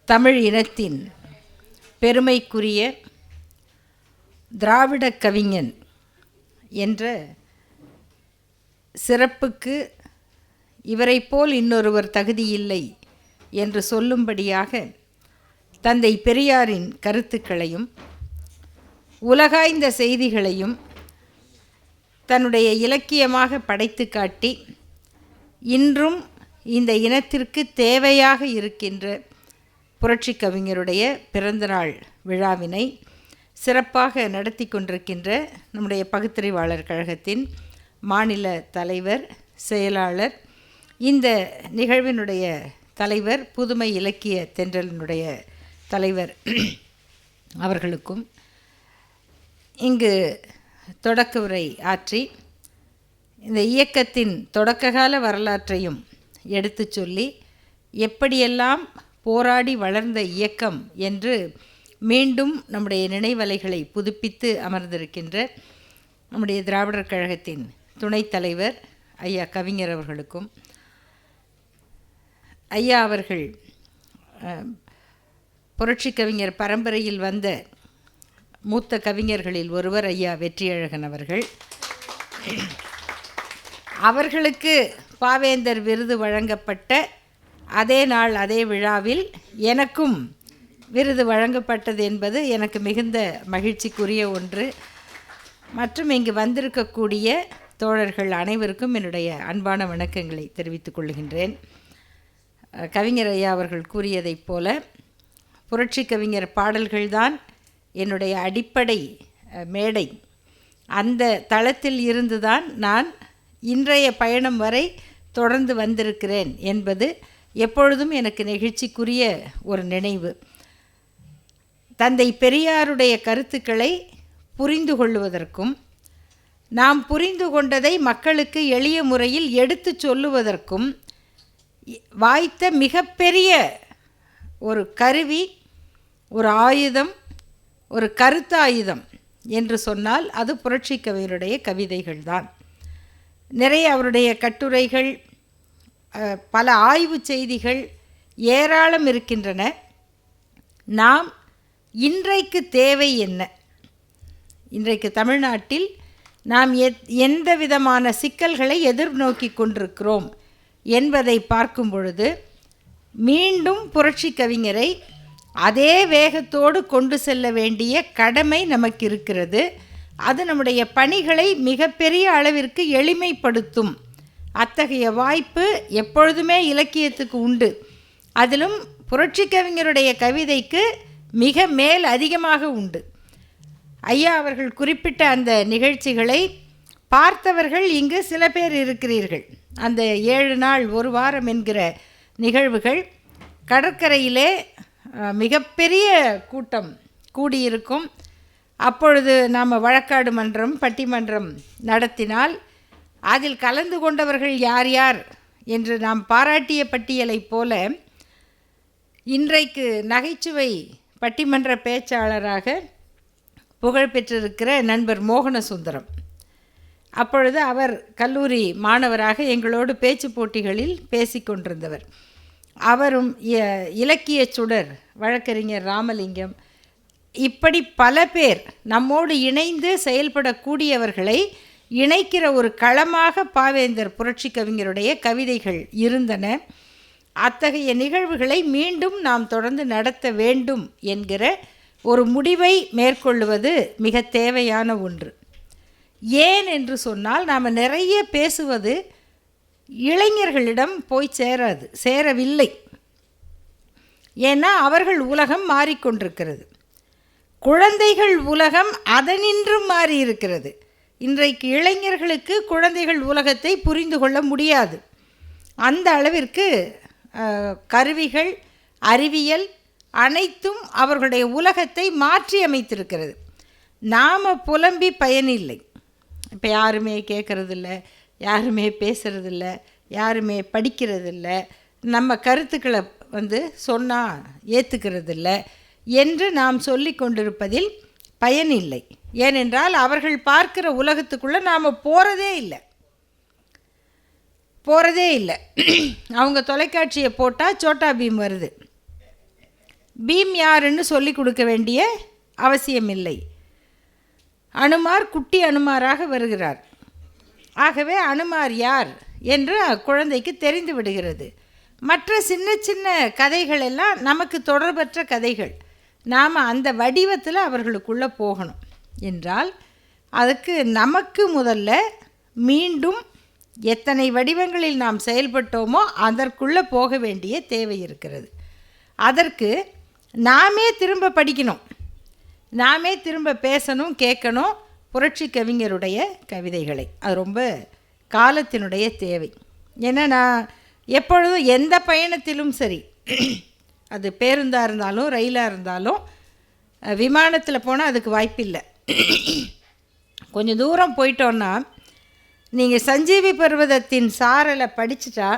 தமிழ் இனத்தின் பெருமைக்குரிய திராவிட கவிஞன் என்ற சிறப்புக்கு இவரைப் போல் இன்னொருவர் தகுதியில்லை என்று சொல்லும்படியாக தந்தை பெரியாரின் கருத்துக்களையும் உலகாய்ந்த செய்திகளையும் தன்னுடைய இலக்கியமாக படைத்து காட்டி இன்றும் இந்த இனத்திற்கு தேவையாக இருக்கின்ற புரட்சி கவிஞருடைய பிறந்தநாள் விழாவினை சிறப்பாக நடத்தி கொண்டிருக்கின்ற நம்முடைய பகுத்தறிவாளர் கழகத்தின் மாநில தலைவர், செயலாளர், இந்த நிகழ்வினுடைய தலைவர், புதுமை இலக்கிய தென்றலினுடைய தலைவர் அவர்களுக்கும் இங்கு தொடக்க உரை ஆற்றி இந்த இயக்கத்தின் தொடக்ககால வரலாற்றையும் எடுத்து சொல்லி எப்படியெல்லாம் போராடி வளர்ந்த இயக்கம் என்று மீண்டும் நம்முடைய நினைவலைகளை புதுப்பித்து அமர்ந்திருக்கின்ற நம்முடைய திராவிடர் கழகத்தின் துணைத் தலைவர் ஐயா கவிஞர் அவர்களுக்கும், ஐயா அவர்கள் புரட்சி கவிஞர் பரம்பரையில் வந்த மூத்த கவிஞர்களில் ஒருவர் ஐயா வெற்றியழகன் அவர்கள். அவர்களுக்கு பாவேந்தர் விருது வழங்கப்பட்ட அதே நாள் அதே விழாவில் எனக்கும் விருது வழங்கப்பட்டது என்பது எனக்கு மிகுந்த மகிழ்ச்சிக்குரிய ஒன்று. மற்றும் இங்கு வந்திருக்கக்கூடிய தோழர்கள் அனைவருக்கும் என்னுடைய அன்பான வணக்கங்களை தெரிவித்துக் கொள்கின்றேன். கவிஞர் ஐயா அவர்கள் கூறியதைப் போல புரட்சி கவிஞர் பாடல்கள்தான் என்னுடைய அடிப்படை மேடை. அந்த தளத்தில் இருந்துதான் நான் இன்றைய பயணம் வரை தொடர்ந்து வந்திருக்கிறேன் என்பது எப்பொழுதும் எனக்கு நெகிழ்ச்சிக்குரிய ஒரு நினைவு. தந்தை பெரியாருடைய கருத்துக்களை புரிந்து கொள்வதற்கும் நாம் புரிந்து கொண்டதை மக்களுக்கு எளிய முறையில் எடுத்து சொல்லுவதற்கும் வாய்த்த மிகப்பெரிய ஒரு கருவி, ஒரு ஆயுதம், ஒரு கருத்தாயுதம் என்று சொன்னால் அது புரட்சி கவிஞருடைய கவிதைகள்தான். நிறைய அவருடைய கட்டுரைகள், பல ஆய்வு செய்திகள் ஏராளம் இருக்கின்றன. நாம் இன்றைக்கு தேவை என்ன, இன்றைக்கு தமிழ்நாட்டில் நாம் எந்த விதமான சிக்கல்களை எதிர்நோக்கி கொண்டிருக்கிறோம் என்பதை பார்க்கும் பொழுது மீண்டும் புரட்சி கவிஞரை அதே வேகத்தோடு கொண்டு செல்ல வேண்டிய கடமை நமக்கு இருக்கிறது. அது நம்முடைய பணிகளை மிகப்பெரிய அளவிற்கு எளிமைப்படுத்தும். அத்தகைய வாய்ப்பு எப்பொழுதுமே இலக்கியத்துக்கு உண்டு. அதிலும் புரட்சி கவிஞருடைய கவிதைக்கு மிக மேல் அதிகமாக உண்டு. ஐயா அவர்கள் குறிப்பிட்ட அந்த நிகழ்ச்சிகளை பார்த்தவர்கள் இங்கு சில பேர் இருக்கிறீர்கள். அந்த 7 நாள் 1 வாரம் என்கிற நிகழ்வுகள் கடற்கரையிலே மிகப்பெரிய கூட்டம் கூடியிருக்கும். அப்பொழுது நாம் வழக்காடு மன்றம், பட்டிமன்றம் நடத்தினால் அதில் கலந்து கொண்டவர்கள் யார் யார் என்று நாம் பாராட்டிய பட்டியலைப் போல இன்றைக்கு நகைச்சுவை பட்டிமன்ற பேச்சாளராக புகழ்பெற்றிருக்கிற நண்பர் மோகனசுந்தரம், அப்பொழுது அவர் கல்லூரி மாணவராக எங்களோடு பேச்சு போட்டிகளில் பேசிக்கொண்டிருந்தவர். அவரும் இலக்கிய சுடர் வழக்கறிஞர் ராமலிங்கம், இப்படி பல பேர் நம்மோடு இணைந்து செயல்படக்கூடியவர்களை இணைக்கிற ஒரு களமாக பாவேந்தர் புரட்சி கவிஞருடைய கவிதைகள் இருந்தன. அத்தகைய நிகழ்வுகளை மீண்டும் நாம் தொடர்ந்து நடத்த வேண்டும் என்கிற ஒரு முடிவை மேற்கொள்வது மிக தேவையான ஒன்று. ஏன் என்று சொன்னால் நாம் நிறைய பேசுவது இளைஞர்களிடம் போய் சேரவில்லை. ஏன்னா அவர்கள் உலகம் மாறிக்கொண்டிருக்கிறது. குழந்தைகள் உலகம் அதனின்றும் மாறி இருக்கிறது. இன்றைக்கு இளைஞர்களுக்கு குழந்தைகள் உலகத்தை புரிந்து கொள்ள முடியாது. அந்த அளவிற்கு கருவிகள், அறிவியல் அனைத்தும் அவர்களுடைய உலகத்தை மாற்றி அமைத்திருக்கிறது. நாம் புலம்பி பயனில்லை. இப்போ யாருமே கேட்குறதில்ல, யாருமே பேசுகிறதில்ல, யாருமே படிக்கிறதில்ல, நம்ம கருத்துக்களை சொன்னால் ஏற்றுக்கிறதில்ல என்று நாம் சொல்லி கொண்டிருப்பதில் பயனில்லை. ஏனென்றால் அவர்கள் பார்க்கிற உலகத்துக்குள்ளே நாம் போகிறதே இல்லை. அவங்க தொலைக்காட்சியை போட்டால் சோட்டா பீம் வருது, பீம் யாருன்னு சொல்லி கொடுக்க வேண்டிய அவசியமில்லை. அனுமார் குட்டி அனுமாராக வருகிறார். ஆகவே அனுமார் யார் என்று குழந்தைக்கு தெரிந்து விடுகிறது. மற்ற சின்ன சின்ன கதைகள் எல்லாம் நமக்கு தொடர்பற்ற கதைகள். நாம் அந்த வடிவத்தில் அவர்களுக்குள்ளே போகணும் என்றால் அதுக்கு நமக்கு முதல்ல மீண்டும் எத்தனை வடிவங்களில் நாம் செயல்பட்டோமோ அதற்குள்ளே போக வேண்டிய தேவை இருக்கிறது. அதற்கு நாமே திரும்ப படிக்கணும், நாமே திரும்ப பேசணும், கேட்கணும் புரட்சி கவிஞருடைய கவிதைகளை. அது ரொம்ப காலத்தினுடைய தேவை. ஏன்னா நான் எப்பொழுதும் எந்த பயணத்திலும் சரி, அது பேருந்தாக இருந்தாலும் ரயிலாக இருந்தாலும் விமானத்தில் போனால் அதுக்கு வாய்ப்பில்லை. கொஞ்சம் தூரம் போயிட்டோன்னா நீங்கள் சஞ்சீவி பர்வதத்தின் சாரலை படிச்சுட்டா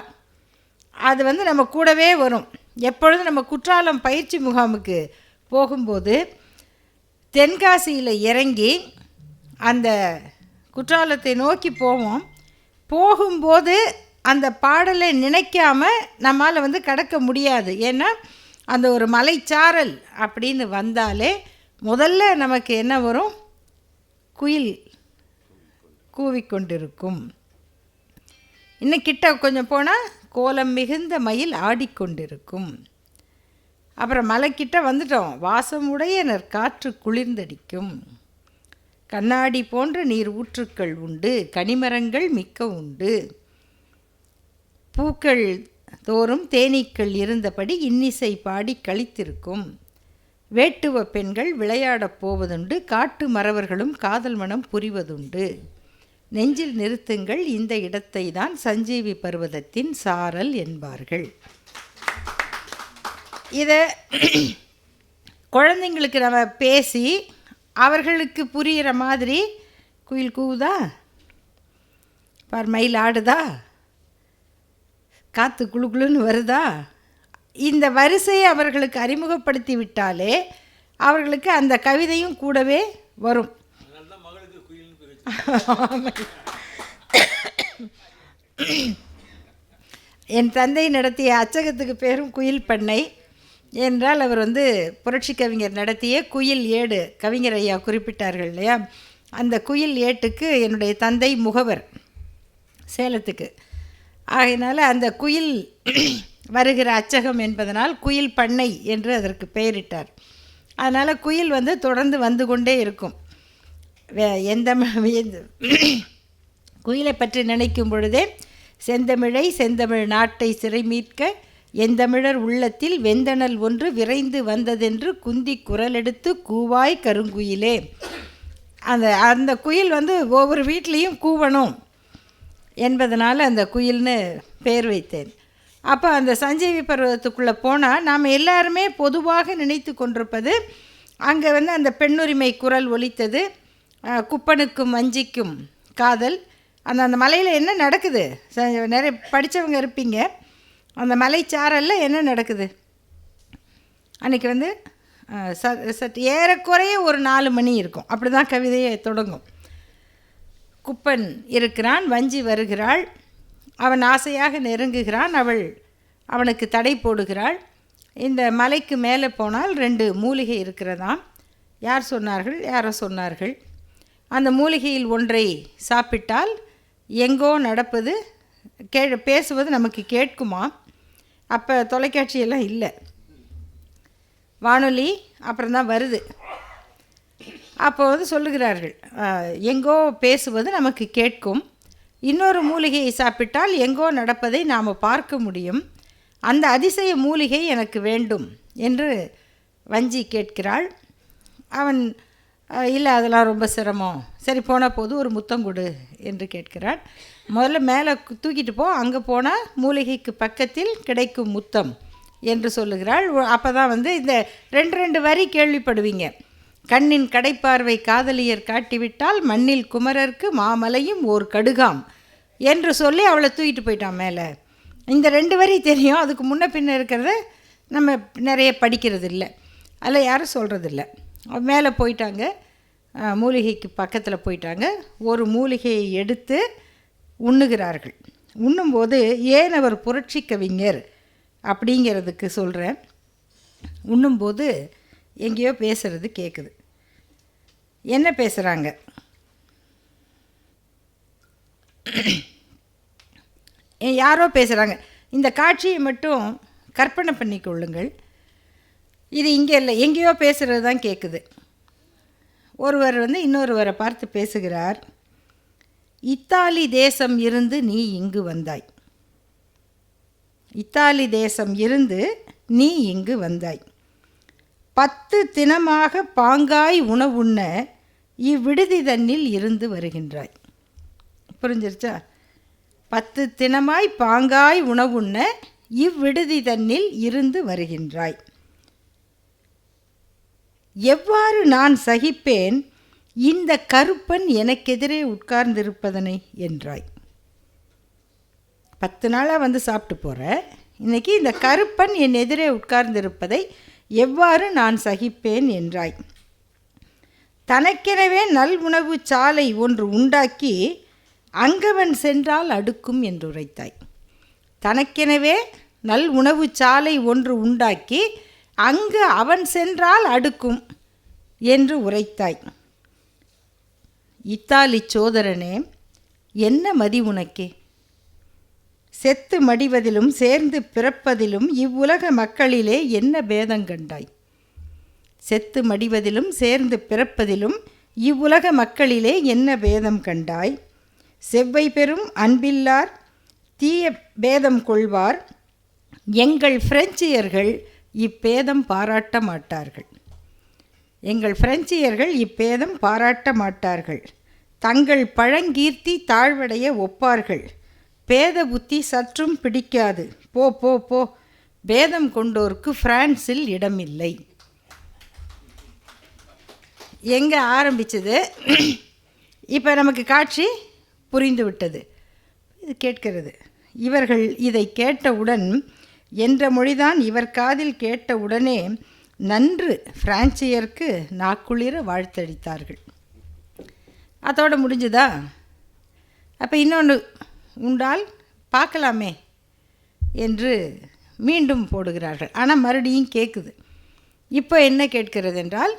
அது நம்ம கூடவே வரும். எப்பொழுதும் நம்ம குற்றாலம் பயிற்சி முகாமுக்கு போகும்போது தென்காசியில் இறங்கி அந்த குற்றாலத்தை நோக்கி போவோம். போகும்போது அந்த பாடலை நினைக்காம நம்மால் கடக்க முடியாது. ஏன்னா அந்த ஒரு மலைச்சாரல் அப்படின்னு வந்தாலே முதல்ல நமக்கு என்ன வரும்? குயில் கூவிக்கொண்டிருக்கும். இன்னும் கிட்ட கொஞ்சம் போனால் கோலம் மிகுந்த மயில் ஆடிக்கொண்டிருக்கும். அப்புறம் மலைக்கிட்ட வந்துட்டோம். வாசமுடையனர் காற்று குளிர்ந்தடிக்கும். கண்ணாடி போன்ற நீர் ஊற்றுக்கள் உண்டு, கனிமரங்கள் மிக்க உண்டு, பூக்கள் தோறும் தேனீக்கள் இருந்தபடி இன்னிசை பாடி கழித்திருக்கும். வேட்டுவ பெண்கள் விளையாடப் போவதுண்டு, காட்டு மறவர்களும் காதல் மனம் புரிவதுண்டு. நெஞ்சில் நிறுத்துங்கள், இந்த இடத்தை தான் சஞ்சீவி பர்வதத்தின் சாரல் என்பார்கள். இதை குழந்தைங்களுக்கு நம்ம பேசி அவர்களுக்கு புரிகிற மாதிரி, குயில் கூவுதா பார், மயில் ஆடுதா, காற்று குழு குழுன்னு வருதா, இந்த வரிசையை அவர்களுக்கு அறிமுகப்படுத்தி விட்டாலே அவர்களுக்கு அந்த கவிதையும் கூடவே வரும். என் தந்தை நடத்திய அச்சகத்துக்கு பேரும் குயில் பண்ணை என்றால் அவர் புரட்சி கவிஞர் நடத்திய குயில் ஏடு, கவிஞர் ஐயா குறிப்பிட்டார்கள் இல்லையா, அந்த குயில் ஏட்டுக்கு என்னுடைய தந்தை முகவர் சேலத்துக்கு. ஆகையினால அந்த குயில் வருகிற அச்சகம் என்பதனால் குயில் பண்ணை என்று அதற்கு பெயரிட்டார். அதனால் குயில் தொடர்ந்து வந்து கொண்டே இருக்கும். எந்த குயிலை பற்றி நினைக்கும் பொழுதே செந்தமிழை செந்தமிழ் நாட்டை சிறை மீட்க எந்தமிழர் உள்ளத்தில் வெந்தணல் ஒன்று விரைந்து வந்ததென்று குந்தி குரலெடுத்து கூவாய் கருங்குயிலே. அந்த குயில் ஒவ்வொரு வீட்லேயும் கூவணும் என்பதனால் அந்த குயில்னு பேர் வைத்தேன். அப்போ அந்த சஞ்சீவி பர்வதத்துக்குள்ளே போனால் நாம் எல்லாருமே பொதுவாக நினைத்து கொண்டிருப்பது, அங்கே அந்த பெண்ணுரிமை குரல் ஒலித்தது, குப்பனுக்கும் வஞ்சிக்கும் காதல். அந்த மலையில் என்ன நடக்குது? நிறைய படித்தவங்க இருப்பீங்க. அந்த மலைச்சாரலில் என்ன நடக்குது? அன்றைக்கி சற்று ஏறக்குறைய ஒரு 4 மணி இருக்கும். அப்படி தான் கவிதையை தொடங்கும். குப்பன் இருக்கிறான், வஞ்சி வருகிறாள், அவன் ஆசையாக நெருங்குகிறான், அவள் அவனுக்கு தடை போடுகிறாள். இந்த மலைக்கு மேலே போனால் 2 மூலிகை இருக்கிறதாம். யார் சொன்னார்கள்? யாரோ சொன்னார்கள். அந்த மூலிகையில் ஒன்றை சாப்பிட்டால் எங்கோ நடப்பது பேசுவது நமக்கு கேட்குமா. அப்போ தொலைக்காட்சியெல்லாம் இல்லை, வானொலி அப்புறம்தான் வருது. அப்போ சொல்லுகிறார்கள், எங்கோ பேசுவது நமக்கு கேட்கும், இன்னொரு மூலிகையை சாப்பிட்டால் எங்கோ நடப்பதை நாம் பார்க்க முடியும், அந்த அதிசய மூலிகை எனக்கு வேண்டும் என்று வஞ்சி கேட்கிறாள். அவன் இல்லை, அதெல்லாம் ரொம்ப சிரமம், சரி போனால் போது ஒரு முத்தம் கொடு என்று கேட்கிறாள். முதல்ல மேலே தூக்கிட்டு போ, அங்கே போனால் மூலிகைக்கு பக்கத்தில் கிடைக்கும் முத்தம் என்று சொல்லுகிறாள். அப்போ தான் இந்த 2 வரி கேள்விப்படுவீங்க. கண்ணின் கடைப்பார்வை காதலியர் காட்டிவிட்டால் மண்ணில் குமரருக்கு மாமலையும் ஓர் கடுகாம் என்று சொல்லி அவளை தூக்கிட்டு போயிட்டான் மேலே. இந்த 2 வரி தெரியும், அதுக்கு முன்ன பின்ன இருக்கிறத நம்ம நிறைய படிக்கிறது இல்லை, அதில் யாரும் சொல்கிறதில்ல. மேலே போயிட்டாங்க, மூலிகைக்கு பக்கத்தில் போயிட்டாங்க. ஒரு மூலிகையை எடுத்து உண்ணுகிறார்கள். உண்ணும்போது ஏன் அவர் புரட்சி கவிஞர் அப்படிங்கிறதுக்கு சொல்கிறேன். உண்ணும்போது எங்கேயோ பேசுகிறது கேட்குது. என்ன பேசுகிறாங்க? யாரோ பேசுகிறாங்க. இந்த காட்சியை மட்டும் கற்பனை பண்ணி கொள்ளுங்கள். இது இங்கே இல்லை, எங்கேயோ பேசுகிறது தான் கேட்குது. ஒருவர் இன்னொருவரை பார்த்து பேசுகிறார். இத்தாலி தேசம் இருந்து நீ இங்கு வந்தாய். இத்தாலி தேசம் இருந்து நீ இங்கு வந்தாய். 10 தினமாக பாங்காய் உணவுண்ண இவ்விடுதி தன்னில் இருந்து வருகின்றாய். புரிஞ்சிருச்சா? 10 தினமாய் பாங்காய் உணவுண்ண இவ்விடுதி தன்னில் இருந்து வருகின்றாய். எவ்வாறு நான் சகிப்பேன் இந்த கருப்பன் எனக்கெதிரே உட்கார்ந்திருப்பதனை என்றாய். 10 நாளாக சாப்பிட்டு போகிற, இன்னைக்கு இந்த கருப்பன் என் எதிரே உட்கார்ந்திருப்பதை எவ்வாறு நான் சகிப்பேன் என்றாய். தனக்கெனவே நல் உணவு சாலை ஒன்று உண்டாக்கி அங்கவன் சென்றால் அடுக்கும் என்று உரைத்தாய். தனக்கெனவே நல் உணவு சாலை ஒன்று உண்டாக்கி அங்கு அவன் சென்றால் அடுக்கும் என்று உரைத்தாய். இத்தாலி சோதரனே, என்ன மதி உனக்கே? செத்து மடிவதிலும் சேர்ந்து பிறப்பதிலும் இவ்வுலக மக்களிலே என்ன பேதம் கண்டாய்? செத்து மடிவதிலும் சேர்ந்து பிறப்பதிலும் இவ்வுலக மக்களிலே என்ன பேதம் கண்டாய்? செவ்வை பெறும் அன்பில்லார் தீய பேதம் கொள்வார். எங்கள் பிரெஞ்சியர்கள் இப்பேதம் பாராட்ட மாட்டார்கள். எங்கள் பிரெஞ்சியர்கள் இப்பேதம் பாராட்ட மாட்டார்கள். தங்கள் பழங்கீர்த்தி தாழ்வடைய ஒப்பார்கள். பேத புத்தி சற்றும் பிடிக்காது. போ போ போ, பேதம் கொண்டோருக்கு பிரான்சில் இடமில்லை. எங்கே ஆரம்பிச்சது? இப்போ நமக்கு காட்சி புரிந்து விட்டது. இது கேட்கிறது. இவர்கள் இதை கேட்டவுடன், என்ற மொழிதான் இவர் காதில் கேட்டவுடனே நன்று பிரான்சியருக்கு நாக்குளிர வாழ்த்தளித்தார்கள். அதோடு முடிஞ்சுதா? அப்போ இன்னொன்று உண்டால் பார்க்கலாமே என்று மீண்டும் போடுகிறார்கள். ஆனால் மறுபடியும் கேட்குது. இப்போ என்ன கேட்கிறது என்றால்,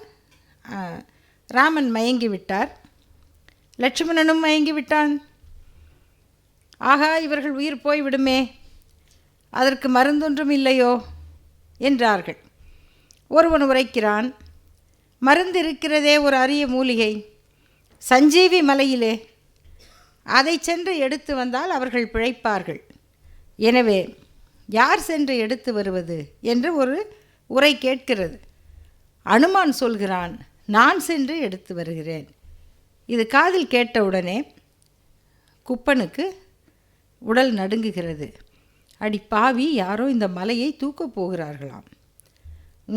ராமன் மயங்கி விட்டார், லட்சுமணனும் மயங்கி விட்டான். ஆகா, இவர்கள் உயிர் போய்விடுமே, அதற்கு மருந்தொன்றும் இல்லையோ என்றார்கள். ஒருவன் உரைக்கிறான், மருந்து இருக்கிறதே, ஒரு அரிய மூலிகை சஞ்சீவி மலையிலே, அதை சென்று எடுத்து வந்தால் அவர்கள் பிழைப்பார்கள். எனவே யார் சென்று எடுத்து வருவது என்று ஒரு உரை கேட்கிறது. அனுமான் சொல்கிறான், நான் சென்று எடுத்து வருகிறேன். இது காதில் கேட்டவுடனே குப்பனுக்கு உடல் நடுங்குகிறது. அடி பாவி, யாரோ இந்த மலையை தூக்கப் போகிறார்களாம்.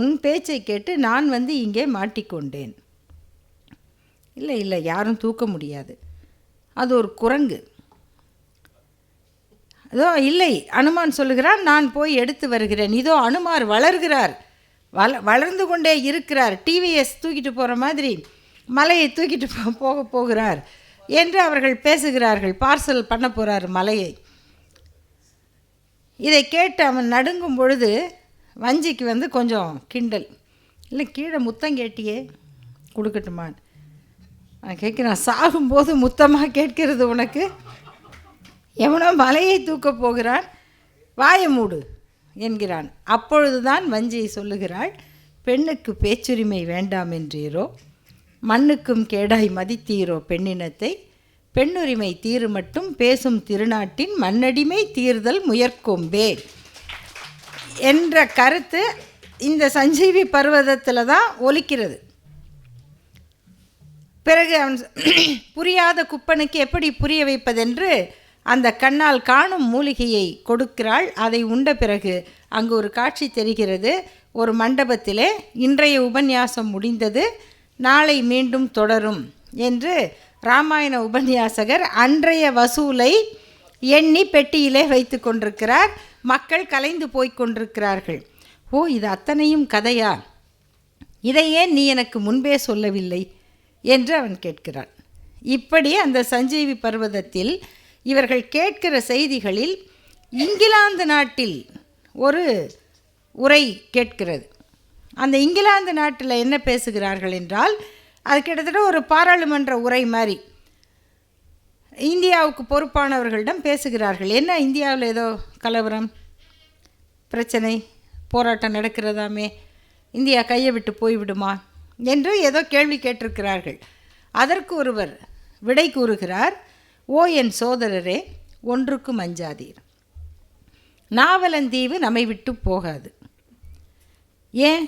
உன் பேச்சை கேட்டு நான் இங்கே மாட்டிக்கொண்டேன். இல்லை இல்லை, யாரும் தூக்க முடியாது, அது ஒரு குரங்கு. அதோ இல்லை, அனுமான் சொல்லுகிறான், நான் போய் எடுத்து வருகிறேன். இதோ அனுமார் வளர்கிறார், வளர்ந்து கொண்டே இருக்கிறார். டிவிஎஸ் தூக்கிட்டு போகிற மாதிரி மலையை தூக்கிட்டு போகிறார் என்று அவர்கள் பேசுகிறார்கள். பார்சல் பண்ண போகிறார் மலையை. இதை கேட்டு அவன் நடுங்கும் பொழுது வஞ்சிக்கு கொஞ்சம் கிண்டல். இல்லை, கீழே முத்தம் கேட்டியே, கொடுக்கட்டுமான். நான் கேட்குறேன், சாகும்போது முத்தமாக கேட்கிறது உனக்கு? எவனோ மலையை தூக்கப் போகிறான், வாயை மூடு என்கிறான். அப்பொழுதுதான் வஞ்சி சொல்லுகிறாள், பெண்ணுக்கு பேச்சுரிமை வேண்டாம் என்றீரோ, மண்ணுக்கும் கேடாய் மதித்தீரோ பெண்ணினத்தை, பெண்ணுரிமை தீரு மட்டும் பேசும் திருநாட்டின் மண்ணடிமை தீர்தல் முயற்கொம்பே என்ற கருத்து இந்த சஞ்சீவி பர்வதத்தில் தான் ஒலிக்கிறது. பிறகு அவன் புரியாத குப்பனுக்கு எப்படி புரிய வைப்பதென்று அந்த கண்ணால் காணும் மூலிகையை கொடுக்கிறாள். அதை உண்ட பிறகு அங்கு ஒரு காட்சி தெரிகிறது. ஒரு மண்டபத்திலே இன்றைய உபன்யாசம் முடிந்தது, நாளை மீண்டும் தொடரும் என்று ராமாயண உபன்யாசகர் அன்றைய வசூலை எண்ணி பெட்டியிலே வைத்து கொண்டிருக்கிறார். மக்கள் கலைந்து போய் கொண்டிருக்கிறார்கள். ஓ, இது அத்தனையும் கதையா? இதை ஏன் நீ எனக்கு முன்பே சொல்லவில்லை என்று அவன் கேட்கிறான். இப்படி அந்த சஞ்சீவி பர்வதத்தில் இவர்கள் கேட்கிற செய்திகளில் இங்கிலாந்து நாட்டில் ஒரு உரை கேட்கிறது. அந்த இங்கிலாந்து நாட்டில் என்ன பேசுகிறார்கள் என்றால், அது கிட்டத்தட்ட ஒரு பாராளுமன்ற உரை மாதிரி இந்தியாவுக்கு பொறுப்பானவர்களிடம் பேசுகிறார்கள். என்ன, இந்தியாவில் ஏதோ கலவரம், பிரச்சனை, போராட்டம் நடக்கிறதாமே, இந்தியா கையை விட்டு போய்விடுமா என்று ஏதோ கேள்வி கேட்டிருக்கிறார்கள். அதற்கு ஒருவர் விடை கூறுகிறார், ஓ என் சோதரரே, ஒன்றுக்கும் அஞ்சாதீர். நாவலந்தீவு நம்மை விட்டு போகாது. ஏன்?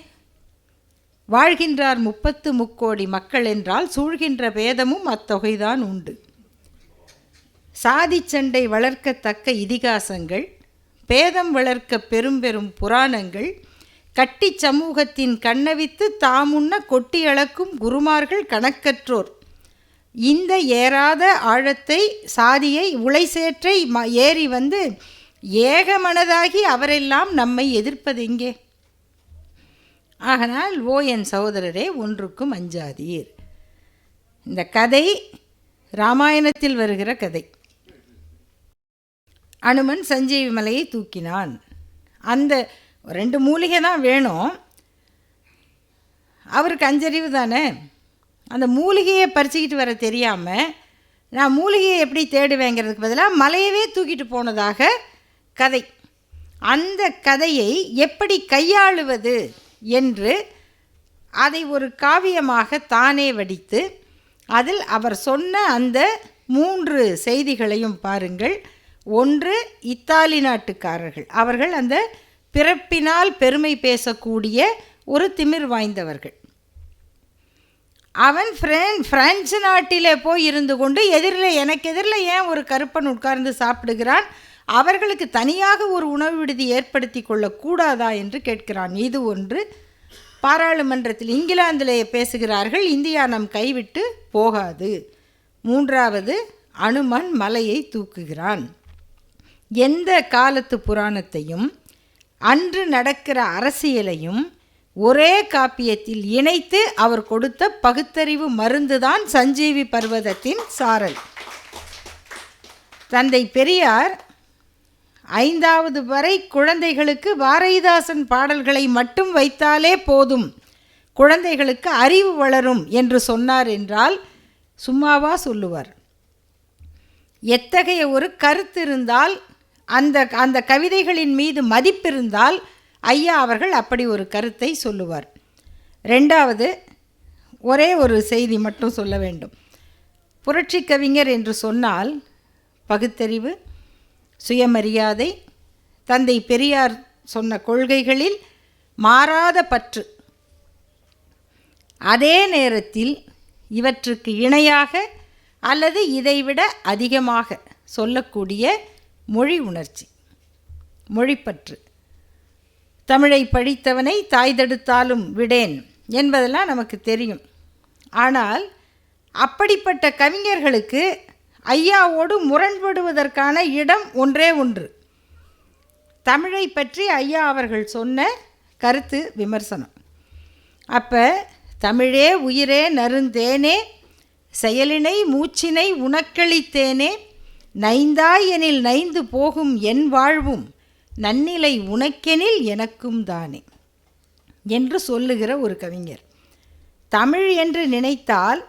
வாழ்கின்றார் 30 முக்கோடி மக்கள் என்றால் சூழ்கின்ற பேதமும் அத்தொகைதான் உண்டு. சாதி சண்டை வளர்க்கத்தக்க இதிகாசங்கள், பேதம் வளர்க்க பெரும் பெரும் புராணங்கள், கட்டி சமூகத்தின் கண்ணவித்து தாமுண்ண கொட்டி அளக்கும் குருமார்கள் கணக்கற்றோர். இந்த ஏறாத ஆழத்தை, சாதியை, உளைசேற்றை ஏறி வந்து ஏகமனதாகி அவரெல்லாம் நம்மை எதிர்ப்பதெங்கே? ஆகனால் ஓ என் சகோதரரே, ஒன்றுக்கும் அஞ்சாதீர். இந்த கதை ராமாயணத்தில் வருகிற கதை. அனுமன் சஞ்சீவி மலையை தூக்கினான். அந்த 2 மூலிகை தான் வேணும். அவருக்கு 5 அறிவு தானே. அந்த மூலிகையை பறிச்சுக்கிட்டு வர தெரியாமல் நான் மூலிகையை எப்படி தேடுவேங்கிறதுக்கு பதிலாக மலையவே தூக்கிட்டு போனதாக கதை. அந்த கதையை எப்படி கையாளுவது என்று அதை ஒரு காவியமாக தானே வடித்து, அதில் அவர் சொன்ன அந்த 3 செய்திகளையும் பாருங்கள். ஒன்று, இத்தாலி நாட்டுக்காரர்கள், அவர்கள் அந்த பிறப்பினால் பெருமை பேசக்கூடிய ஒரு திமிர் வாய்ந்தவர்கள். அவன் பிரெஞ்சு நாட்டிலே போய் இருந்து கொண்டு எனக்கு எதிரில் ஏன் ஒரு கருப்பன் உட்கார்ந்து சாப்பிடுகிறான், அவர்களுக்கு தனியாக ஒரு உணவு விடுதி ஏற்படுத்தி கொள்ளக்கூடாதா என்று கேட்கிறான். இது ஒன்று. பாராளுமன்றத்தில் இங்கிலாந்திலே பேசுகிறார்கள், இந்தியா நம் கைவிட்டு போகாது. 3வது, அனுமன் மலையை தூக்குகிறான். எந்த காலத்து புராணத்தையும் அன்று நடக்கிற அரசியலையும் ஒரே காப்பியத்தில் இணைத்து அவர் கொடுத்த பகுத்தறிவு மருந்துதான் சஞ்சீவி பர்வதத்தின் சாரல். தந்தை பெரியார் 5வது வரை குழந்தைகளுக்கு பாரதிதாசன் பாடல்களை மட்டும் வைத்தாலே போதும், குழந்தைகளுக்கு அறிவு வளரும் என்று சொன்னார் என்றால் சும்மாவா சொல்லுவார்? எத்தகைய ஒரு கருத்து இருந்தால், அந்த கவிதைகளின் மீது மதிப்பிருந்தால் ஐயா அவர்கள் அப்படி ஒரு கருத்தை சொல்லுவார். 2வது, ஒரே ஒரு செய்தி மட்டும் சொல்ல வேண்டும். புரட்சி கவிஞர் என்று சொன்னால் பகுத்தறிவு, சுயமரியாதை, தந்தை பெரியார் சொன்ன கொள்கைகளில் மாறாத பற்று, அதே நேரத்தில் இவற்றுக்கு இணையாக அல்லது இதைவிட அதிகமாக சொல்லக்கூடிய மொழி உணர்ச்சி, மொழிப்பற்று. தமிழை படித்தவனை தாய் தடுத்தாலும் விடேன் என்பதெல்லாம் நமக்கு தெரியும். ஆனால் அப்படிப்பட்ட கவிஞர்களுக்கு ஐயாவோடு முரண்படுவதற்கான இடம் ஒன்றே ஒன்று. தமிழை பற்றி ஐயா அவர்கள் சொன்ன கருத்து விமர்சனம். அப்போ தமிழே உயிரே நறுந்தேனே, செயலினை மூச்சினை உனக்களித்தேனே, நைந்தாய் எனில் நைந்து போகும் என் வாழ்வும், நன்னிலை உனக்கெனில் எனக்கும் தானே என்று சொல்லுகிற ஒரு கவிஞர். தமிழ் என்று நினைத்தால்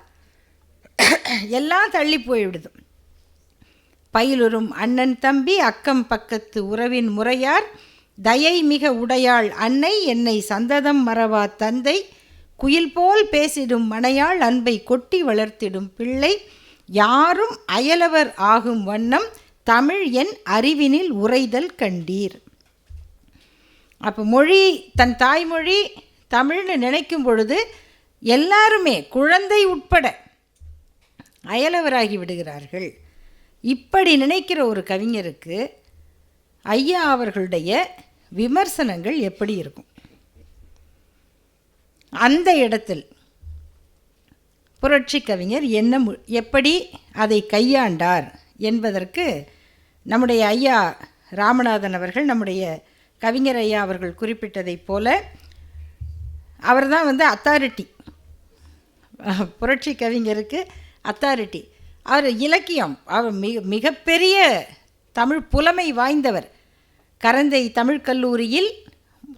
எல்லாம் தள்ளி போய்விடுது. பயிலுறும் அண்ணன் தம்பி அக்கம் பக்கத்து உறவின் முறையார், தயை மிக உடையாள் அன்னை என்னை சந்ததம் மறவா தந்தை, குயில் போல் பேசிடும் மனையாள் அன்பை கொட்டி வளர்த்திடும் பிள்ளை, யாரும் அயலவர் ஆகும் வண்ணம் தமிழ் என் அறிவினில் உரைதல் கண்டீர். அப்போ மொழி, தன் தாய்மொழி தமிழ்னு நினைக்கும் பொழுது எல்லாருமே, குழந்தை உட்பட, அயலவராகி விடுகிறார்கள். இப்படி நினைக்கிற ஒரு கவிஞருக்கு ஐயா அவர்களுடைய விமர்சனங்கள் எப்படி இருக்கும்? அந்த இடத்தில் புரட்சி கவிஞர் எப்படி அதை கையாண்டார் என்பதற்கு நம்முடைய ஐயா ராமநாதன் அவர்கள், நம்முடைய கவிஞர் ஐயா அவர்கள் குறிப்பிட்டதைப் போல அவர்தான் அத்தாரிட்டி. புரட்சி கவிஞருக்கு அத்தாரிட்டி. அவர் இலக்கியம், அவர் மிகப்பெரிய தமிழ் புலமை வாய்ந்தவர். கரந்தை தமிழ் கல்லூரியில்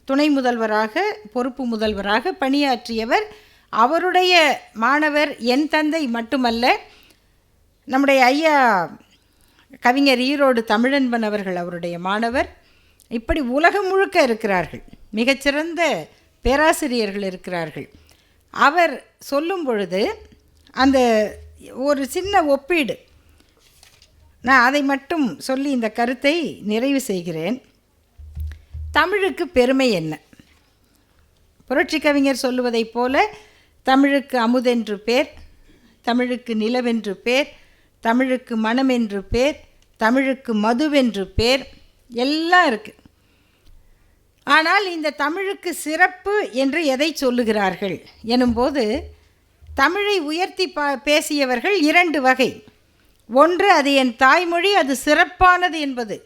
துணை முதல்வராக பொறுப்பு முதல்வராக பணியாற்றியவர். அவருடைய மாணவர் என் தந்தை மட்டுமல்ல, நம்முடைய ஐயா கவிஞர் ஈரோடு தமிழன்பன் அவர்கள் அவருடைய மாணவர். இப்படி உலகம் முழுக்க இருக்கிறார்கள், மிகச்சிறந்த பேராசிரியர்கள் இருக்கிறார்கள். அவர் சொல்லும் பொழுது அந்த ஒரு சின்ன ஒப்பீடு, நான் அதை மட்டும் சொல்லி இந்த கருத்தை நிறைவு செய்கிறேன். தமிழுக்கு பெருமை என்ன? புரட்சி கவிஞர் சொல்லுவதைப் போல தமிழுக்கு அமுதென்று பேர், தமிழுக்கு நிலவென்று பேர், தமிழுக்கு மனமென்று பேர், தமிழுக்கு மதுவென்று பேர், எல்லாம் இருக்குது. ஆனால் இந்த தமிழுக்கு சிறப்பு என்று எதை சொல்லுகிறார்கள் எனும்போது, தமிழை உயர்த்தி பேசியவர்கள் இரண்டு வகை. ஒன்று, அது என் தாய்மொழி, அது சிறப்பானது என்பது.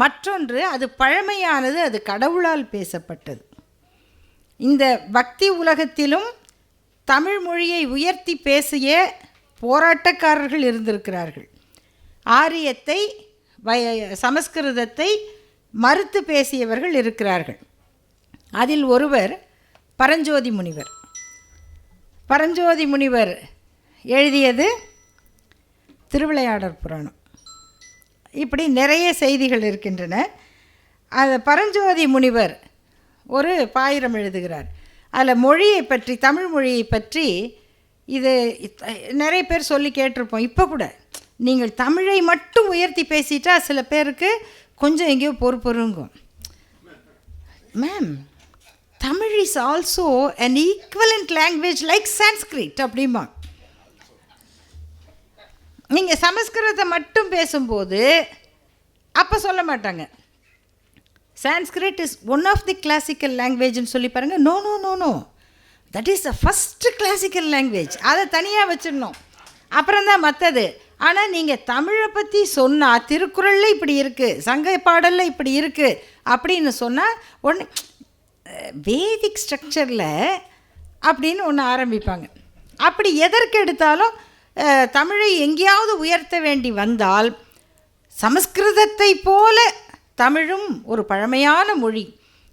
மற்றொன்று, அது பழமையானது, அது கடவுளால் பேசப்பட்டது. இந்த பக்தி உலகத்திலும் தமிழ் மொழியை உயர்த்தி பேசிய போராட்டக்காரர்கள் இருந்திருக்கிறார்கள். ஆரியத்தை சமஸ்கிருதத்தை மறுத்து பேசியவர்கள் இருக்கிறார்கள். அதில் ஒருவர் பரஞ்சோதி முனிவர். பரஞ்சோதி முனிவர் எழுதியது திருவிளையாடற் புராணம். இப்படி நிறைய செய்திகள் இருக்கின்றன. அது பரஞ்சோதி முனிவர் ஒரு பாயிரம் எழுதுகிறார். அதில் மொழியை பற்றி, தமிழ் மொழியை பற்றி இது நிறைய பேர் சொல்லி கேட்டிருப்போம். இப்போ கூட நீங்கள் தமிழை மட்டும் உயர்த்தி பேசிட்டா சில பேருக்கு கொஞ்சம் எங்கேயோ பொறுப்பொருங்கும். Ma'am, Tamil is also an equivalent language like Sanskrit அப்படிமா. நீங்கள் சமஸ்கிருதத்தை மட்டும் பேசும்போது அப்போ சொல்ல மாட்டாங்க Sanskrit is one of the classical லாங்குவேஜ்னு சொல்லி பாருங்கள். No no no no, that is the first classical language, அதை தனியாக வச்சிடணும், அப்புறம்தான் மற்றது. ஆனால் நீங்கள் தமிழை பற்றி சொன்னால் திருக்குறளில் இப்படி இருக்குது, சங்க பாடலில் இப்படி இருக்குது அப்படின்னு சொன்னால் ஒன்று வேதிக் ஸ்ட்ரக்சரில் அப்படின்னு ஒன்று ஆரம்பிப்பாங்க. அப்படி எதற்கு எடுத்தாலும் தமிழை எங்கேயாவது உயர்த்த வேண்டி வந்தால் சமஸ்கிருதத்தை போல தமிழும் ஒரு பழமையான மொழி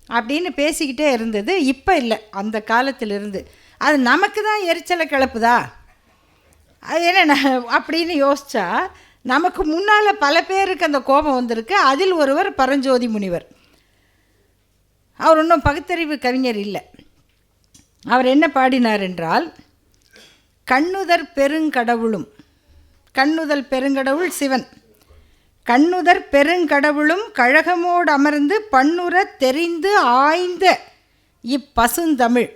அப்படின்னு பேசிக்கிட்டே இருந்தது. இப்போ இல்லை, அந்த காலத்திலிருந்து. அது நமக்கு தான் எரிச்சலை கிளப்புதா? அது என்ன அப்படின்னு யோசித்தா நமக்கு முன்னால் பல பேருக்கு அந்த கோபம் வந்திருக்கு. அதில் ஒருவர் பரஞ்சோதி முனிவர். அவர் இன்னும் பகுத்தறிவு கவிஞர் இல்லை. அவர் என்ன பாடினார் என்றால், கண்ணுதற் பெருங்கடவுளும், கண்ணுதல் பெருங்கடவுள் சிவன், கண்ணுதற் பெருங்கடவுளும் கழகமோடு அமர்ந்து பண்ணுற தெரிந்து ஆய்ந்த இப்பசுந்தமிழ்.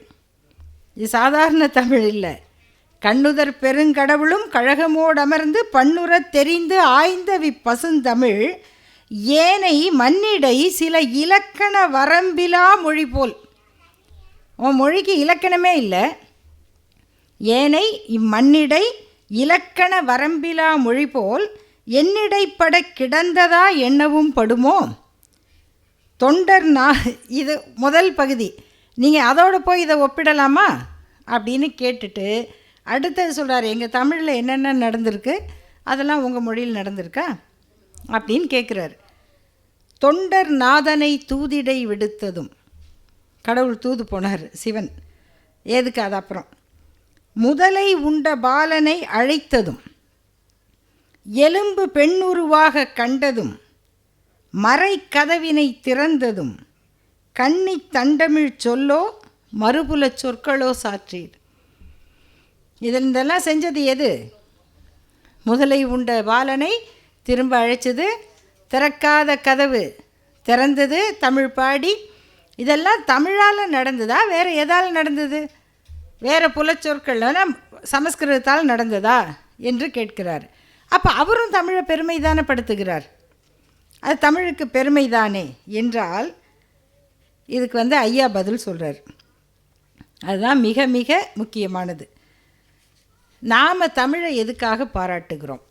இது சாதாரண தமிழ் இல்லை. கண்ணுதற் பெருங்கடவுளும் கழகமோடு அமர்ந்து பண்ணுற தெரிந்து ஆய்ந்த இப்பசுந்தமிழ் ஏனை மண்ணிடை சில இலக்கண வரம்பிலா மொழி போல். உன் மொழிக்கு இலக்கணமே இல்லை. ஏனை இம்மண்ணிடை இலக்கண வரம்பிலா மொழி போல் என்னிடைப்பட கிடந்ததா எண்ணவும் படுமோ தொண்டர் இது முதல் பகுதி. நீங்கள் அதோடு போய் இதை ஒப்பிடலாமா அப்படின்னு கேட்டுட்டு அடுத்தது சொல்கிறார், எங்கள் தமிழில் என்னென்ன நடந்திருக்கு அதெல்லாம் உங்கள் மொழியில் நடந்திருக்கா அப்படின்னு கேட்குறாரு. தொண்டர் நாதனை தூதிடை விடுத்ததும், கடவுள் தூது போனார் சிவன், ஏதுக்கு அது அப்புறம். முதலை உண்ட பாலனை அழைத்ததும், எலும்பு பெண்ணுருவாக கண்டதும், மறை கதவினை திறந்ததும், கண்ணி தண்டமிழ் சொல்லோ மறுபுல சொற்களோ சாற்றீர். இதெல்லாம் செஞ்சது எது? முதலை உண்ட பாலனை திரும்ப அழைச்சது, திறக்காத கதவு திறந்தது, தமிழ் பாடி. இதெல்லாம் தமிழால் நடந்ததா வேறு எதால் நடந்தது? வேறு புலச்சொற்கள்னா சமஸ்கிருதத்தால் நடந்ததா என்று கேட்கிறார். அப்போ அவரும் தமிழை பெருமை தானே படுத்துகிறார். அது தமிழுக்கு பெருமை தானே என்றால் இதுக்கு ஐயா பதில் சொல்கிறார். அதுதான் மிக மிக முக்கியமானது. நாம் தமிழை எதுக்காக பாராட்டுகிறோம்?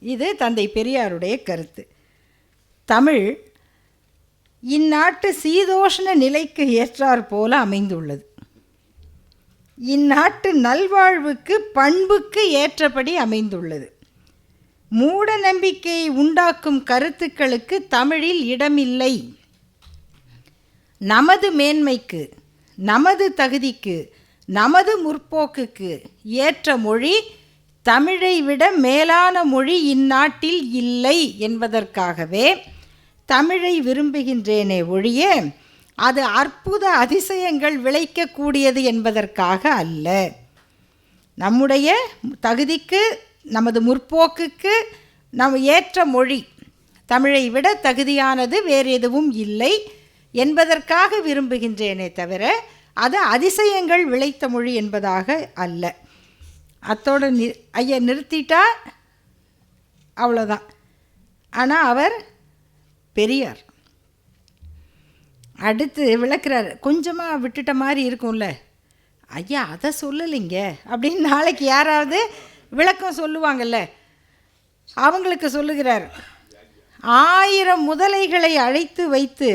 இது தந்தை பெரியாருடைய கருத்து. தமிழ் இந்நாட்டு சீதோஷ்ண நிலைக்கு ஏற்றாற் போல அமைந்துள்ளது. இந்நாட்டு நல்வாழ்வுக்கு பண்புக்கு ஏற்றபடி அமைந்துள்ளது. மூட நம்பிக்கையை உண்டாக்கும் கருத்துக்களுக்கு தமிழில் இடமில்லை. நமது மேன்மைக்கு, நமது தகுதிக்கு, நமது முற்போக்குக்கு ஏற்ற மொழி தமிழை விட மேலான மொழி இந்நாட்டில் இல்லை என்பதற்காகவே தமிழை விரும்புகின்றேனே ஒழிய அது அற்புத அதிசயங்கள் விளைக்கக்கூடியது என்பதற்காக அல்ல. நம்முடைய தகுதிக்கு, நமது முற்போக்குக்கு ஏற்ற மொழி தமிழை விட தகுதியானது வேறு எதுவும் இல்லை என்பதற்காக விரும்புகின்றேனே தவிர அது அதிசயங்கள் விளைத்த மொழி என்பதாக அல்ல. அத்தோடு ஐயா நிறுத்திட்டா அவ்வளோதான். ஆனால் அவர் பெரியார். அடுத்து விளக்குறார். கொஞ்சமாக விட்டுட்ட மாதிரி இருக்கும்ல, ஐயா அதை சொல்லலைங்க அப்படின்னு நாளைக்கு யாராவது விளக்கம் சொல்லுவாங்கள்ல, அவங்களுக்கு சொல்லுகிறார். 1000 முதலைகளை அழைத்து வைத்து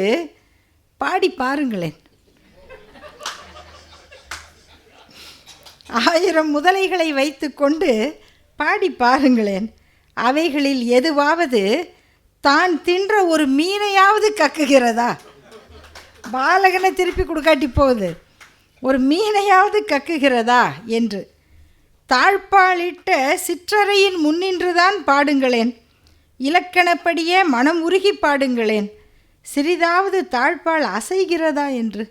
பாடி பாருங்களேன். 1000 முதலைகளை வைத்து கொண்டு பாடி பாருங்களேன். அவைகளில் எதுவாவது தான் தின்ற ஒரு மீனையாவது கக்குகிறதா? பாலகனை திருப்பி கொடுக்காட்டி போகுது, ஒரு மீனையாவது கக்குகிறதா என்று தாழ்பாலிட்ட சிற்றறையின் முன்னின்றுதான் பாடுங்களேன். இலக்கணப்படியே மனம் உருகி பாடுங்களேன். சிறிதாவது தாழ்பால் அசைகிறதா என்று.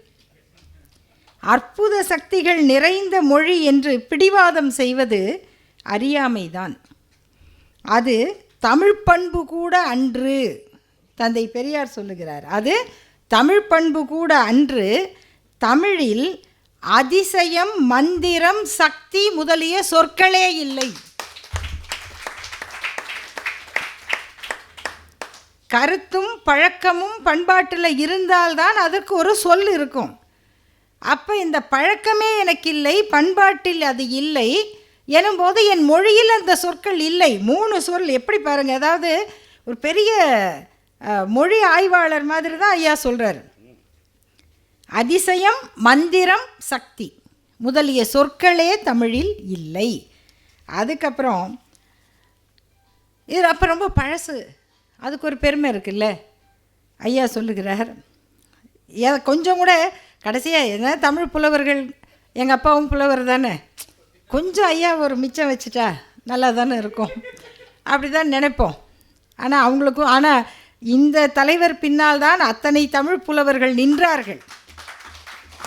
அற்புத சக்திகள் நிறைந்த மொழி என்று பிடிவாதம் செய்வது அறியாமைதான். அது தமிழ் பண்பு கூட அன்று. தந்தை பெரியார் சொல்லுகிறார், அது தமிழ் பண்பு கூட அன்று. தமிழில் அதிசயம், மந்திரம், சக்தி முதலிய சொற்களே இல்லை. கருத்தும் பழக்கமும் பண்பாட்டில் இருந்தால்தான் அதற்கு ஒரு சொல் இருக்கும். அப்போ இந்த பழக்கமே எனக்கு இல்லை, பண்பாட்டில் அது இல்லை எனும்போது என் மொழியில் அந்த சொற்கள் இல்லை. 3 சொல் எப்படி பாருங்கள். அதாவது ஒரு பெரிய மொழி ஆய்வாளர் மாதிரி தான் ஐயா சொல்கிறார். அதிசயம், மந்திரம், சக்தி முதலிய சொற்களே தமிழில் இல்லை. அதுக்கப்புறம் இது அப்போ ரொம்ப பழசு, அதுக்கு ஒரு பெருமை இருக்குல்ல. ஐயா சொல்லுகிறார், கொஞ்சம் கூட கடைசியாக என்ன தமிழ் புலவர்கள், எங்கள் அப்பாவும் புலவர் தானே, கொஞ்சம் ஐயா ஒரு மிச்சம் வச்சுட்டா நல்லா தானே இருக்கும் அப்படி தான் நினைப்போம். ஆனால் அவங்களுக்கும், ஆனால் இந்த தலைவர் பின்னால் தான் அத்தனை தமிழ் புலவர்கள் நின்றார்கள்.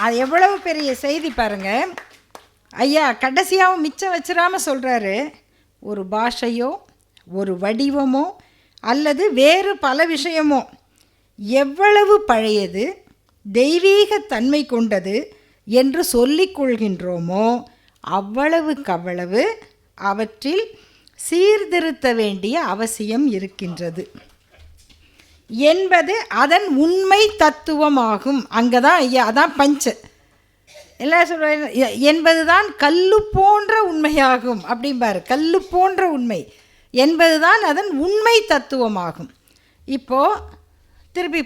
அது எவ்வளவு பெரிய செய்தி பாருங்கள். ஐயா கடைசியாகவும் மிச்சம் வச்சிடாமல் சொல்கிறாரு, ஒரு பாஷையோ ஒரு வடிவமோ அல்லது வேறு பல விஷயமோ எவ்வளவு பழையது, தெய்வீக தன்மை கொண்டது என்று சொல்லிக் கொள்கின்றோமோ அவ்வளவுக்கவ்வளவு அவற்றில் சீர்திருத்த வேண்டிய அவசியம் இருக்கின்றது என்பது அதன் உண்மை தத்துவமாகும். அங்கே தான் ஐயா அதான் பஞ்சு எல்லாம் சொல்ற என்பது தான் கல்லு போன்ற உண்மையாகும் அப்படிம்பாரு. கல்லு போன்ற உண்மை என்பது தான் அதன் உண்மை தத்துவமாகும். இப்போது திருப்பி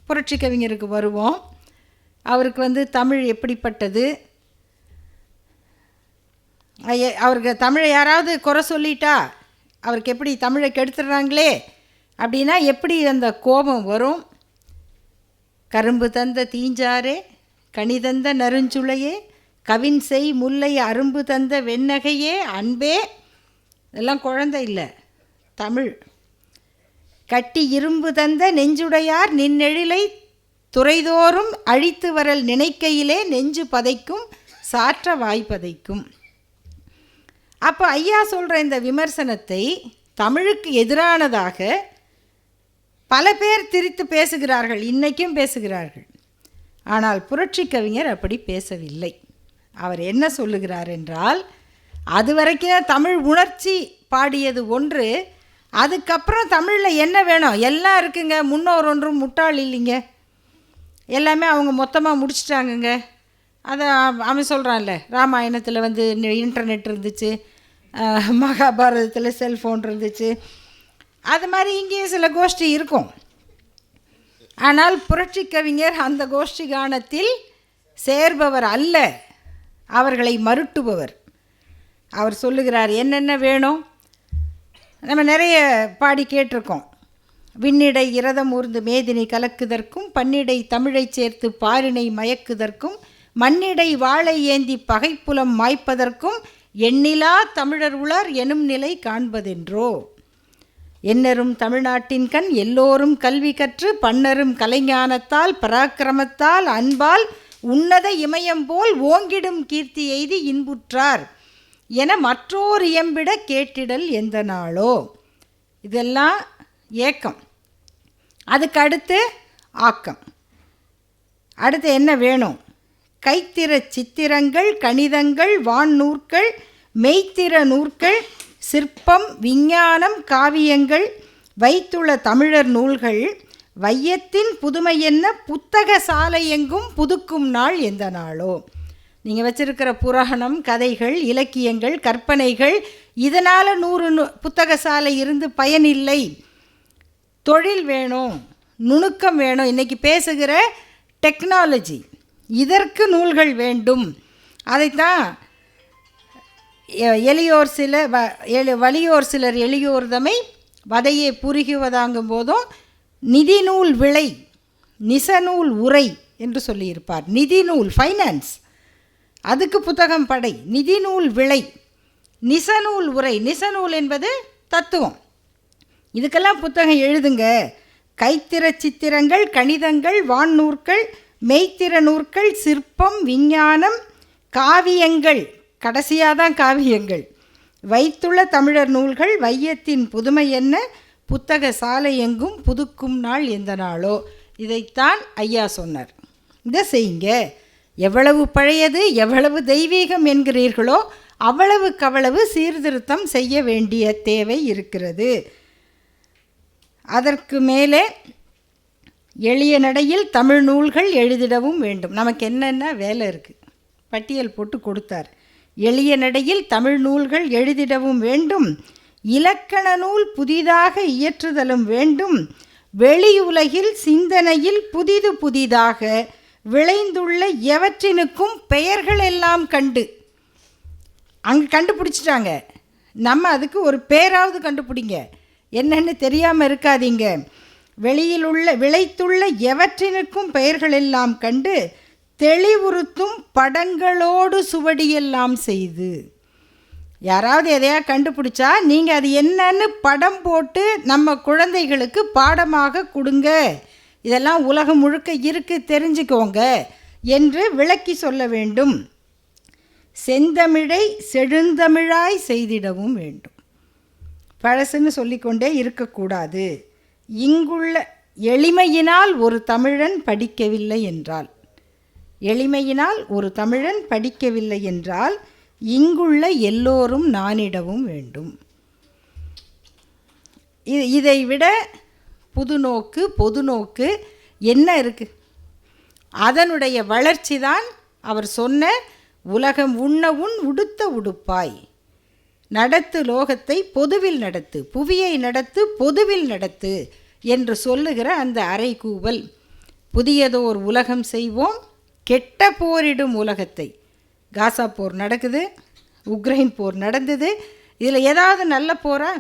புரட்சி கவிஞருக்கு வருவோம். அவருக்கு தமிழ் எப்படிப்பட்டது, அவருக்கு தமிழை யாராவது குறை சொல்லிட்டா அவருக்கு எப்படி தமிழை கெடுத்துடுறாங்களே அப்படின்னா எப்படி அந்த கோபம் வரும். கரும்பு தந்த தீஞ்சாரே, கனி தந்த நறுஞ்சுளையே, கவின் செய் முல்லை அரும்பு தந்த வெண்ணகையே, அன்பே, இதெல்லாம் குழந்தை இல்லை, தமிழ். கட்டி இரும்பு தந்த நெஞ்சுடையார் நின்னெழிலை துறைதோறும் அழித்து வரல் நினைக்கையிலே நெஞ்சு பதைக்கும் சாற்ற வாய்ப்பதைக்கும். அப்போ ஐயா சொல்கிற இந்த விமர்சனத்தை தமிழுக்கு எதிரானதாக பல பேர் திரித்து பேசுகிறார்கள், இன்றைக்கும் பேசுகிறார்கள். ஆனால் புரட்சி கவிஞர் அப்படி பேசவில்லை. அவர் என்ன சொல்லுகிறார் என்றால், அது வரைக்கும் தமிழ் உணர்ச்சி பாடியது ஒன்று, அதுக்கப்புறம் தமிழில் என்ன வேணும் எல்லாம் இருக்குங்க, முன்னோர் ஒன்றும் முட்டாள் இல்லைங்க, எல்லாமே அவங்க மொத்தமாக முடிச்சிட்டாங்கங்க. அதை அவன் சொல்கிறான்ல, ராமாயணத்தில் இன்டர்நெட் இருந்துச்சு, மகாபாரதத்தில் செல்ஃபோன் இருந்துச்சு, அது மாதிரி இங்கேயும் சில கோஷ்டி இருக்கும். ஆனால் புரட்சி கவிஞர் அந்த கோஷ்டி கானத்தில் சேர்பவர் அல்ல, அவர்களை மருட்டுபவர். அவர் சொல்லுகிறார் என்னென்ன வேணும். நம்ம நிறைய பாடி கேட்டிருக்கோம். விண்ணிடை இரதமூர்ந்து மேதினி கலக்குதற்கும் பன்னிடை தமிழைச் சேர்த்து பாரினை மயக்குதற்கும் மண்ணிடை வாழை ஏந்தி பகைப்புலம் மாய்ப்பதற்கும் எண்ணிலா தமிழர் உளர் எனும் நிலை காண்பதென்றோ. என்னரும் தமிழ்நாட்டின் கண் எல்லோரும் கல்வி கற்று பன்னரும் கலைஞானத்தால் பராக்கிரமத்தால் அன்பால் உன்னத இமயம் போல் ஓங்கிடும் கீர்த்தி எய்தி இன்புற்றார் என மற்றோர் இயம்பிட கேட்டிடல் எந்த நாளோ. இதெல்லாம் ஏக்கம். அதுக்கு அடுத்து ஆக்கம். அடுத்து என்ன வேணும்? கைத்திற சித்திரங்கள் கணிதங்கள் வான்நூற்கள் மெய்த்திற நூற்கள் சிற்பம் விஞ்ஞானம் காவியங்கள் வைத்துள்ள தமிழர் நூல்கள் வையத்தின் புதுமை என்ன புத்தக சாலை எங்கும் புதுக்கும் நாள் எந்த நாளோ. நீங்கள் வச்சிருக்கிற புராணம் கதைகள் இலக்கியங்கள் கற்பனைகள் இதனால் 100 புத்தக சாலை இருந்து பயனில்லை. தொழில் வேணும், நுணுக்கம் வேணும். இன்றைக்கி பேசுகிற டெக்னாலஜி, இதற்கு நூல்கள் வேண்டும். அதைத்தான் எளியோர் சில வலியோர் சிலர் எளியோர்தமை வதையே புரிகுவதாங்கும் போதும் நிதிநூல் விளை நிசநூல் உரை என்று சொல்லியிருப்பார். நிதிநூல் ஃபைனான்ஸ், அதுக்கு புத்தகம் படை. நிதிநூல் விளை நிசநூல் உரை. நிசநூல் என்பது தத்துவம். இதுக்கெல்லாம் புத்தகம் எழுதுங்க. கைத்திற சித்திரங்கள் கணிதங்கள் வான்நூற்கள் மெய்த்திற நூற்கள் சிற்பம் விஞ்ஞானம் காவியங்கள், கடைசியாக தான் காவியங்கள் வைத்துள்ள தமிழர் நூல்கள் வையத்தின் புதுமை என்ன புத்தக சாலை எங்கும் புதுக்கும் நாள் எந்த நாளோ. இதைத்தான் ஐயா சொன்னார். இதை செய்யுங்க. எவ்வளவு பழையது எவ்வளவு தெய்வீகம் என்கிறீர்களோ அவ்வளவுக்கவ்வளவு சீர்திருத்தம் செய்ய வேண்டிய தேவை இருக்கிறது. அதற்கு மேலே எளிய நடையில் தமிழ் நூல்கள் எழுதிடவும் வேண்டும். நமக்கு என்னென்ன வேலை இருக்குது பட்டியல் போட்டு கொடுத்தார். எளிய நடையில் தமிழ் நூல்கள் எழுதிடவும் வேண்டும். இலக்கண நூல் புதிதாக இயற்றுதலும் வேண்டும். வெளியுலகில் சிந்தனையில் புதிது புதிதாக விளைந்துள்ள எவற்றினுக்கும் பெயர்கள் எல்லாம் கண்டு அங்கே கண்டுபிடிச்சிட்டாங்க. நம்ம அதுக்கு ஒரு பேராவது கண்டுபிடிங்க. என்னென்னு தெரியாமல் இருக்காதீங்க. விளைத்துள்ள எவற்றினுக்கும் பெயர்கள் எல்லாம் கண்டு தெளிவுறுத்தும் படங்களோடு சுவடியெல்லாம் செய்து. யாராவது எதையா கண்டுபிடிச்சா நீங்கள் அது என்னன்னு படம் போட்டு நம்ம குழந்தைகளுக்கு பாடமாக கொடுங்க. இதெல்லாம் உலகம் முழுக்க இருக்கு, தெரிஞ்சுக்கோங்க என்று விளக்கி சொல்ல வேண்டும். செந்தமிழை செழுந்தமிழாய் செய்திடவும் வேண்டும். பழசுன்னு சொல்லிக்கொண்டே இருக்கக்கூடாது. இங்குள்ள எளிமையினால் ஒரு தமிழன் படிக்கவில்லை என்றால், எளிமையினால் ஒரு தமிழன் படிக்கவில்லை என்றால் இங்குள்ள எல்லோரும் நானிடவும் வேண்டும். இதை விட புதுநோக்கு பொதுநோக்கு என்ன இருக்குது? அதனுடைய வளர்ச்சி தான் அவர் சொன்ன உலகம் உண்ண உன் உடுத்த உடுப்பாய் நடத்து லோகத்தை பொதுவில் நடத்து புவியை நடத்து பொதுவில் நடத்து என்று சொல்லுகிற அந்த அறைகூவல். புதியதோர் உலகம் செய்வோம் கெட்ட போரிடும் உலகத்தை. காசா போர் நடக்குது, உக்ரைன் போர் நடந்தது. இதில் ஏதாவது நல்ல போரா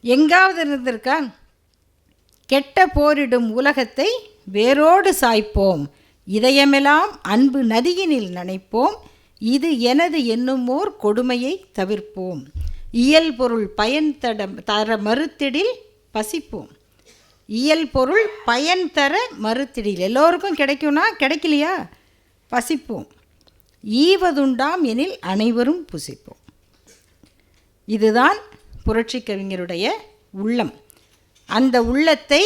எங்காவது இருந்திருக்கா? கெட்ட போரிடும் உலகத்தை வேரோடு சாய்ப்போம், இதயமெல்லாம் அன்பு நதியினில் நனைப்போம், இது எனது என்னுமோர் கொடுமையை தவிர்ப்போம், இயல் பொருள் பயன் தர மறுத்திடில் பசிப்போம். இயல் பொருள் பயன் தர மறுத்திடில் எல்லோருக்கும் கிடைக்கும்னா கிடைக்கலையா பசிப்போம், ஈவதுண்டாம் எனில் அனைவரும் புசிப்போம். இதுதான் புரட்சி கவிஞருடைய உள்ளம். அந்த உள்ளத்தை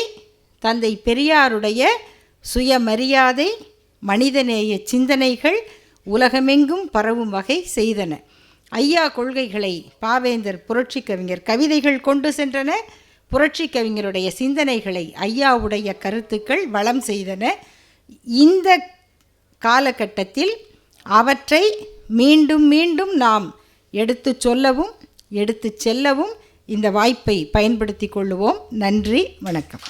தந்தை பெரியாருடைய சுயமரியாதை மனிதநேய சிந்தனைகள் உலகமெங்கும் பரவும் வகை செய்தன. ஐயா கொள்கைகளை பாவேந்தர் புரட்சி கவிஞர் கவிதைகள் கொண்டு சென்றன. புரட்சி கவிஞருடைய சிந்தனைகளை ஐயாவுடைய கருத்துக்கள் வளம் செய்தன. இந்த காலகட்டத்தில் அவற்றை மீண்டும் மீண்டும் நாம் எடுத்து சொல்லவும் எடுத்து செல்லவும் இந்த வாய்ப்பை பயன்படுத்தி கொள்ளுவோம். நன்றி, வணக்கம்.